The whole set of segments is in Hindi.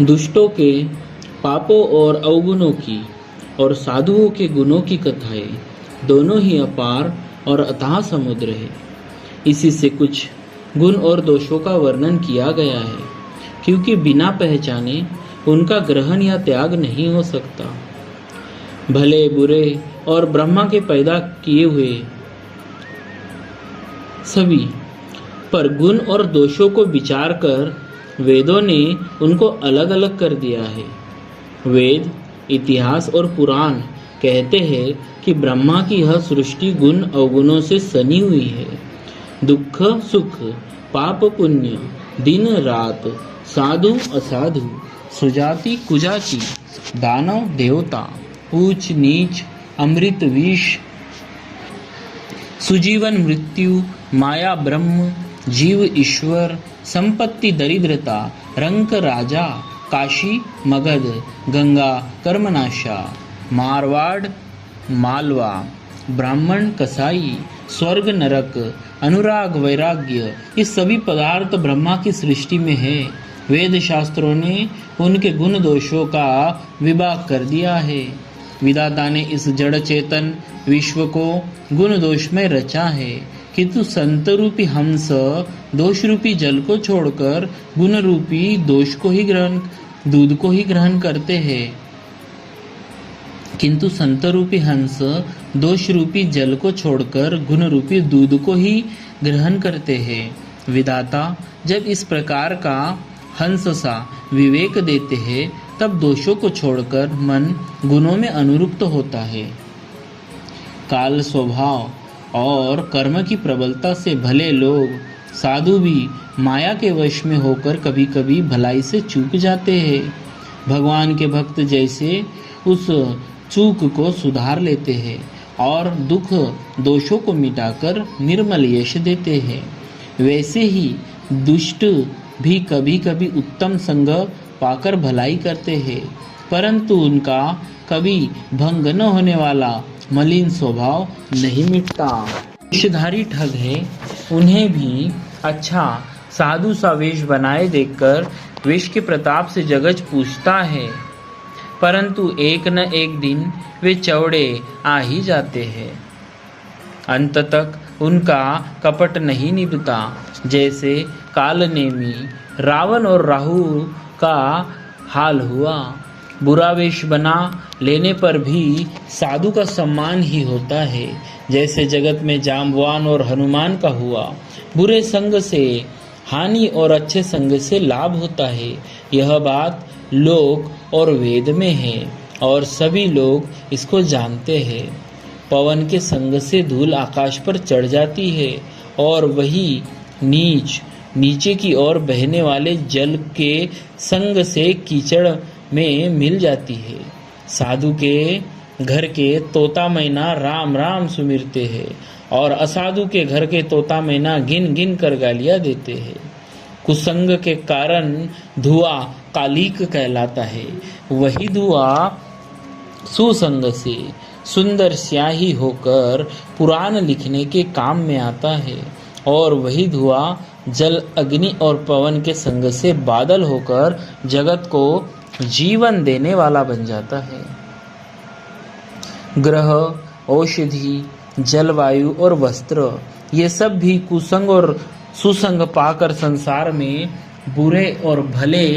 दुष्टों के पापों और अवगुणों की और साधुओं के गुणों की कथाएं दोनों ही अपार और अथाह समुद्र है। इसी से कुछ गुण और दोषों का वर्णन किया गया है, क्योंकि बिना पहचाने उनका ग्रहण या त्याग नहीं हो सकता। भले बुरे और ब्रह्मा के पैदा किए हुए सभी पर गुण और दोषों को विचार कर वेदों ने उनको अलग अलग कर दिया है। वेद, इतिहास और पुराण कहते हैं कि ब्रह्मा की यह सृष्टि गुण अवगुणों से सनी हुई है। दुख सुख, पाप पुण्य, दिन रात, साधु असाधु, सुजाति कुजाति, दानव देवता, ऊंच नीच, अमृत विष, सुजीवन मृत्यु, माया ब्रह्म, जीव ईश्वर, संपत्ति दरिद्रता, रंक राजा, काशी मगध, गंगा कर्मनाशा, मारवाड़ मालवा, ब्राह्मण कसाई, स्वर्ग नरक, अनुराग वैराग्य, ये सभी पदार्थ ब्रह्मा की सृष्टि में है। वेद शास्त्रों ने उनके गुण दोषों का विभाग कर दिया है। विधाता ने इस जड़ चेतन विश्व को गुण दोष में रचा है, किंतु संत रूपी हंस दोष रूपी जल को छोड़कर गुण रूपी दूध को ही ग्रहण करते हैं। किंतु संत रूपी हंस दोष रूपी जल को छोड़कर गुण रूपी दूध को ही ग्रहण करते हैं। विधाता जब इस प्रकार का हंस सा विवेक देते हैं, तब दोषों को छोड़कर मन गुणों में अनुरुक्त होता है। काल स्वभाव और कर्म की प्रबलता से भले लोग साधु भी माया के वश में होकर कभी कभी भलाई से चूक जाते हैं। भगवान के भक्त जैसे उस चूक को सुधार लेते हैं और दुख दोषों को मिटाकर निर्मल यश देते हैं, वैसे ही दुष्ट भी कभी कभी उत्तम संग पाकर भलाई करते हैं, परंतु उनका कभी भंग न होने वाला मलिन स्वभाव नहीं मिटता। विषधारी ठग है, उन्हें भी अच्छा साधु सा वेश बनाए देखकर विष के प्रताप से जगत पूछता है, परंतु एक न एक दिन वे चौड़े आ ही जाते हैं। अंत तक उनका कपट नहीं निभता। जैसे कालनेमी रावण और राहु का हाल हुआ। बुरा वेश बना लेने पर भी साधु का सम्मान ही होता है, जैसे जगत में जाम्बवान और हनुमान का हुआ। बुरे संग से हानि और अच्छे संग से लाभ होता है। यह बात लोक और वेद में है और सभी लोग इसको जानते हैं। पवन के संग से धूल आकाश पर चढ़ जाती है और वही नीचे की ओर बहने वाले जल के संग से कीचड़ में मिल जाती है। साधु के घर के तोता मैना राम राम सुमिरते हैं और असाधु के घर के तोता मैना गिन गिन कर गालियां देते हैं। कुसंग के कारण धुआं कालिक कहलाता है, वही धुआं सुसंग से सुंदर स्याही होकर पुराण लिखने के काम में आता है और वही धुआं जल अग्नि और पवन के संग से बादल होकर जगत को जीवन देने वाला बन जाता है। ग्रह, औषधि, जलवायु और वस्त्र, ये सब भी कुसंग और सुसंग पाकर संसार में बुरे और भले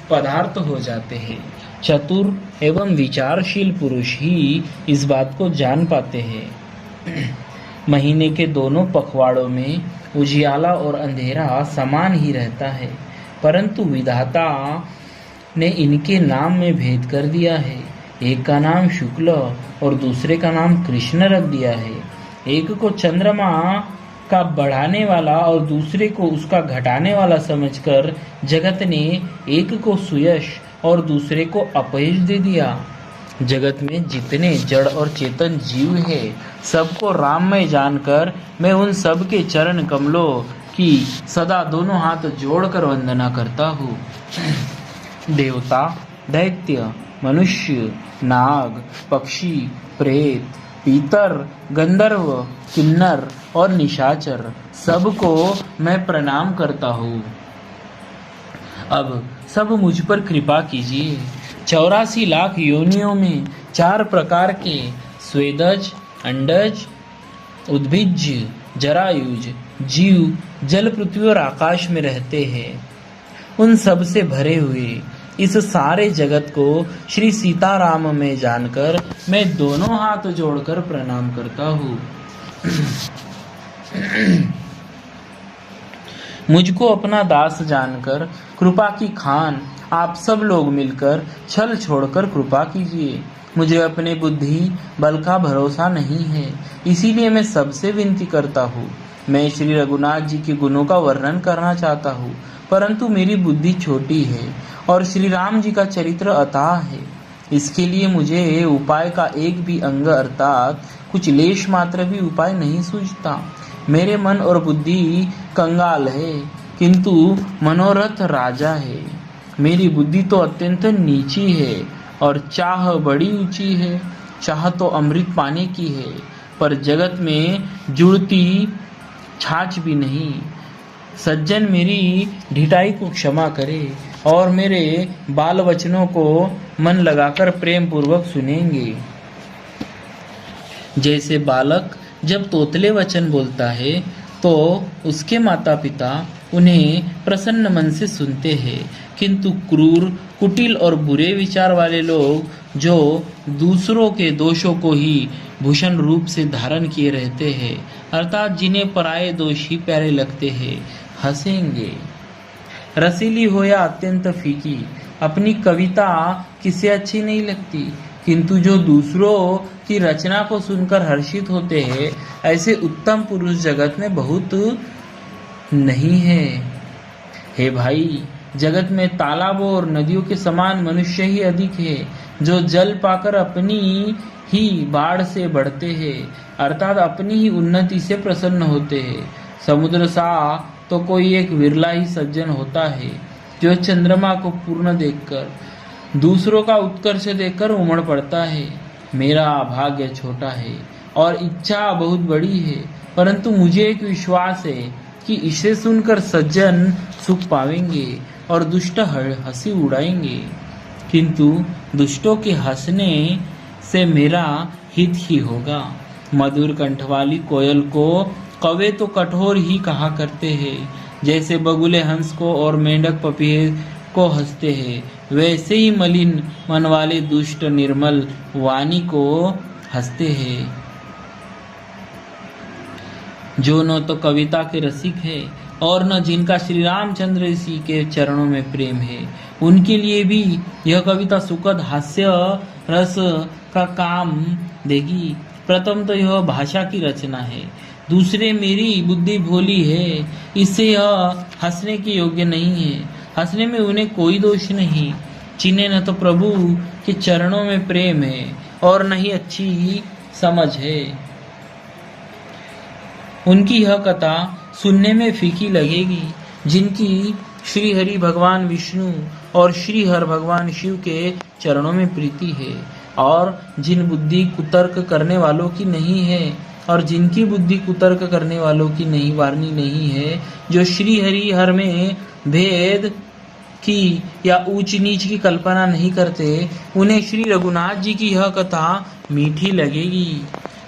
पदार्थ हो जाते हैं। चतुर एवं विचारशील पुरुष ही इस बात को जान पाते हैं। महीने के दोनों पखवाड़ों में उजियाला और अंधेरा समान ही रहता है, परंतु विधाता ने इनके नाम में भेद कर दिया है। एक का नाम शुक्ल और दूसरे का नाम कृष्ण रख दिया है। एक को चंद्रमा का बढ़ाने वाला और दूसरे को उसका घटाने वाला समझकर जगत ने एक को सुयश और दूसरे को अपयश दे दिया। जगत में जितने जड़ और चेतन जीव है, सबको राममय जानकर मैं उन सब के चरण कमलों की सदा दोनों हाथ जोड़कर वंदना करता हूँ। देवता, दैत्य, मनुष्य, नाग, पक्षी, प्रेत, पीतर, गंधर्व, किन्नर और निशाचर, सबको मैं प्रणाम करता हूँ। अब सब मुझ पर कृपा कीजिए। 84 लाख योनियों में 4 प्रकार के स्वेदज, अंडज, उद्भिज, जरायुज जीव जल, पृथ्वी और आकाश में रहते हैं। उन सब से भरे हुए इस सारे जगत को श्री सीताराम में जानकर मैं दोनों हाथ जोड़कर प्रणाम करता हूँ। मुझको अपना दास जानकर कृपा की खान आप सब लोग मिलकर छल छोड़कर कृपा कीजिए। मुझे अपने बुद्धि बल का भरोसा नहीं है, इसीलिए मैं सबसे विनती करता हूँ। मैं श्री रघुनाथ जी के गुणों का वर्णन करना चाहता हूँ, परंतु मेरी बुद्धि छोटी है और श्री राम जी का चरित्र अथाह है। इसके लिए मुझे उपाय का एक भी अंग अर्थात कुछ लेश मात्र भी उपाय नहीं सूझता। मेरे मन और बुद्धि कंगाल है, किंतु मनोरथ राजा है। मेरी बुद्धि तो अत्यंत नीची है और चाह बड़ी ऊंची है। चाह तो अमृत पाने की है, पर जगत में जुड़ती छाछ भी नहीं। सज्जन मेरी ढिठाई को क्षमा करे और मेरे बाल वचनों को मन लगाकर प्रेम पूर्वक सुनेंगे। जैसे बालक जब तोतले वचन बोलता है तो उसके माता पिता उन्हें प्रसन्न मन से सुनते हैं, किंतु क्रूर, कुटिल और बुरे विचार वाले लोग जो दूसरों के दोषों को ही भूषण रूप से धारण किए रहते हैं, अर्थात जिन्हें पराये दोष ही प्यारे लगते हैं, हंसेंगे। रसीली हो या अत्यंत फीकी, अपनी कविता किसे अच्छी नहीं लगती, किंतु जो दूसरों की रचना को सुनकर हर्षित होते हैं, ऐसे उत्तम पुरुष जगत में बहुत नहीं है। हे भाई, जगत में तालाबों और नदियों के समान मनुष्य ही अधिक है, जो जल पाकर अपनी ही बाढ़ से बढ़ते हैं, अर्थात अपनी ही उन्नति से प्रसन्न होते हैं। समुद्र सा तो कोई एक विरला ही सज्जन होता है, जो चंद्रमा को पूर्ण देखकर, दूसरों का उत्कर्ष देखकर उमड़ पड़ता है। मेरा भाग्य छोटा है और इच्छा बहुत बड़ी है, परंतु मुझे एक विश्वास है कि इसे सुनकर सज्जन सुख पावेंगे और दुष्ट हंसी उड़ाएंगे, किंतु दुष्टों के हंसने से मेरा हित ही होगा। मधुर कंठ वाली कोयल को कौवे तो कठोर ही कहा करते हैं, जैसे बगुले हंस को और मेंढक पपीहे को हंसते हैं, वैसे ही मलिन मन वाले दुष्ट निर्मल वाणी को हंसते हैं। जो न तो कविता के रसिक है और न जिनका श्री रामचंद्र जी के चरणों में प्रेम है, उनके लिए भी यह कविता सुखद हास्य रस का काम देगी। प्रथम तो यह भाषा की रचना है, दूसरे मेरी बुद्धि भोली है, इससे यह हंसने के योग्य नहीं है। हंसने में उन्हें कोई दोष नहीं, जिन्हें न तो प्रभु के चरणों में प्रेम है और न ही अच्छी समझ है। उनकी यह कथा सुनने में फीकी लगेगी। जिनकी श्री हरि भगवान विष्णु और श्री हर भगवान शिव के चरणों में प्रीति है, और जिन बुद्धि कुतर्क करने वालों की नहीं है, और जिनकी बुद्धि कुतर्क करने वालों की नहीं वारनी नहीं है, जो श्री हरि हर में भेद की या ऊंच नीच की कल्पना नहीं करते, उन्हें श्री रघुनाथ जी की यह कथा मीठी लगेगी।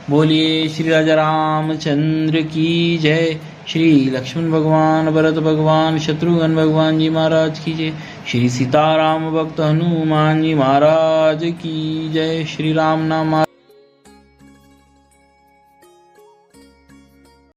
बोलिए श्री राजा रामचंद्र की जय। श्री लक्ष्मण भगवान, भरत भगवान, शत्रुघ्न भगवान जी महाराज की जय। श्री सीताराम भक्त हनुमान जी महाराज की जय। श्री राम नाम